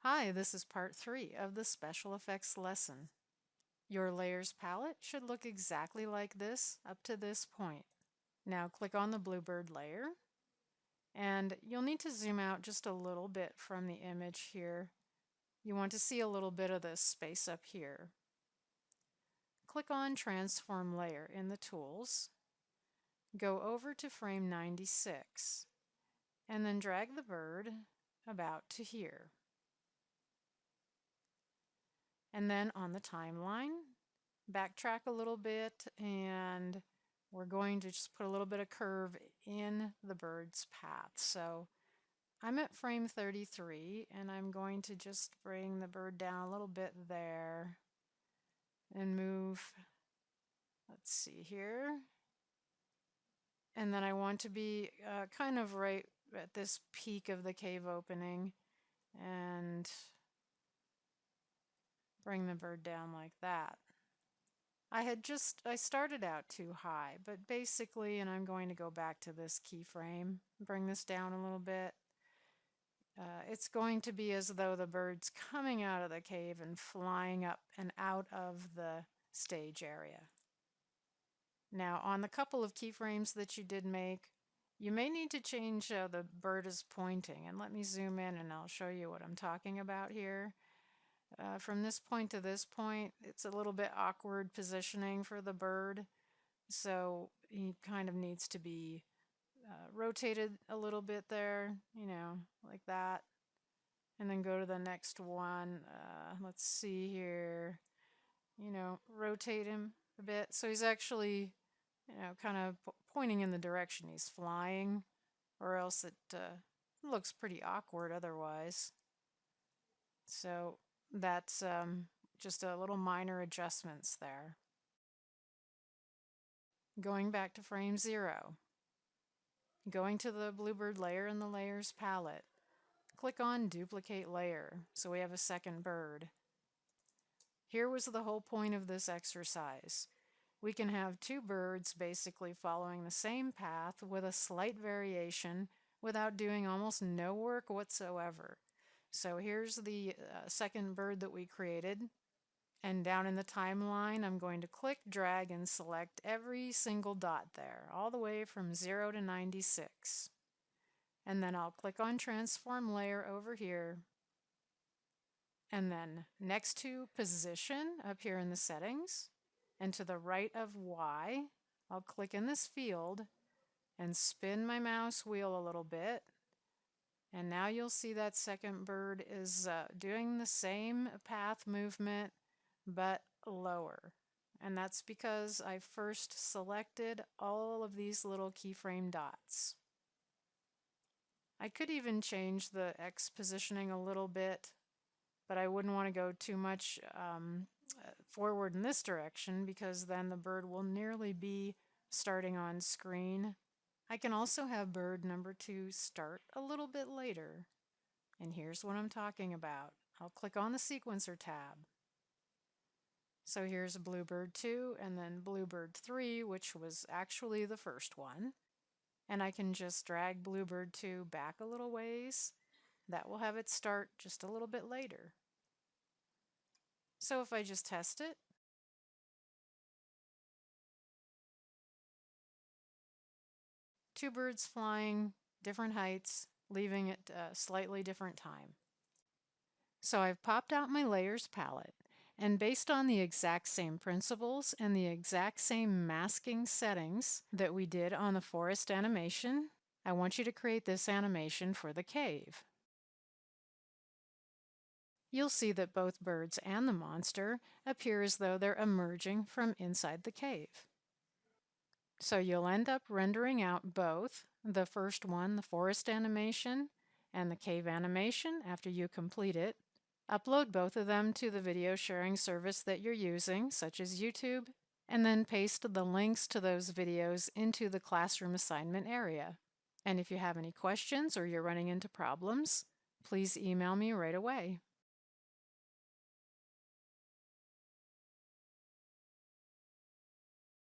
Hi, this is part 3 of the special effects lesson. Your layers palette should look exactly like this up to this point. Now click on the bluebird layer, and you'll need to zoom out just a little bit from the image here. You want to see a little bit of this space up here. Click on Transform Layer in the Tools, go over to frame 96, and then drag the bird about to here. And then on the timeline, backtrack a little bit, and we're going to just put a little bit of curve in the bird's path. So I'm at frame 33, and I'm going to just bring the bird down a little bit there and move, let's see here. And then I want to be kind of right at this peak of the cave opening and bring the bird down like that. I started out too high, but basically, and I'm going to go back to this keyframe, bring this down a little bit. It's going to be as though the bird's coming out of the cave and flying up and out of the stage area. Now, on the couple of keyframes that you did make, you may need to change how the bird is pointing. And let me zoom in and I'll show you what I'm talking about here. From this point to this point, it's a little bit awkward positioning for the bird, so he kind of needs to be rotated a little bit there, like that. And then go to the next one. Let's see here, rotate him a bit. So he's actually, kind of pointing in the direction he's flying, or else it looks pretty awkward otherwise. So that's just a little minor adjustments there. Going back to frame 0, going to the bluebird layer in the layers palette, click on duplicate layer so we have a second bird. Here was the whole point of this exercise. We can have two birds basically following the same path with a slight variation without doing almost no work whatsoever. So here's the second bird that we created. And down in the timeline, I'm going to click, drag, and select every single dot there, all the way from 0 to 96. And then I'll click on Transform Layer over here. And then next to Position up here in the settings, and to the right of Y, I'll click in this field and spin my mouse wheel a little bit. And now you'll see that second bird is doing the same path movement, but lower. And that's because I first selected all of these little keyframe dots. I could even change the X positioning a little bit, but I wouldn't want to go too much forward in this direction because then the bird will nearly be starting on screen. I can also have bird number 2 start a little bit later. And here's what I'm talking about. I'll click on the sequencer tab. So here's Bluebird 2 and then Bluebird 3, which was actually the first one. And I can just drag Bluebird 2 back a little ways. That will have it start just a little bit later. So if I just test it, two birds flying, different heights, leaving at a slightly different time. So I've popped out my layers palette, and based on the exact same principles and the exact same masking settings that we did on the forest animation, I want you to create this animation for the cave. You'll see that both birds and the monster appear as though they're emerging from inside the cave. So you'll end up rendering out both the first one, the forest animation, and the cave animation after you complete it. Upload both of them to the video sharing service that you're using, such as YouTube, and then paste the links to those videos into the classroom assignment area. And if you have any questions or you're running into problems, please email me right away.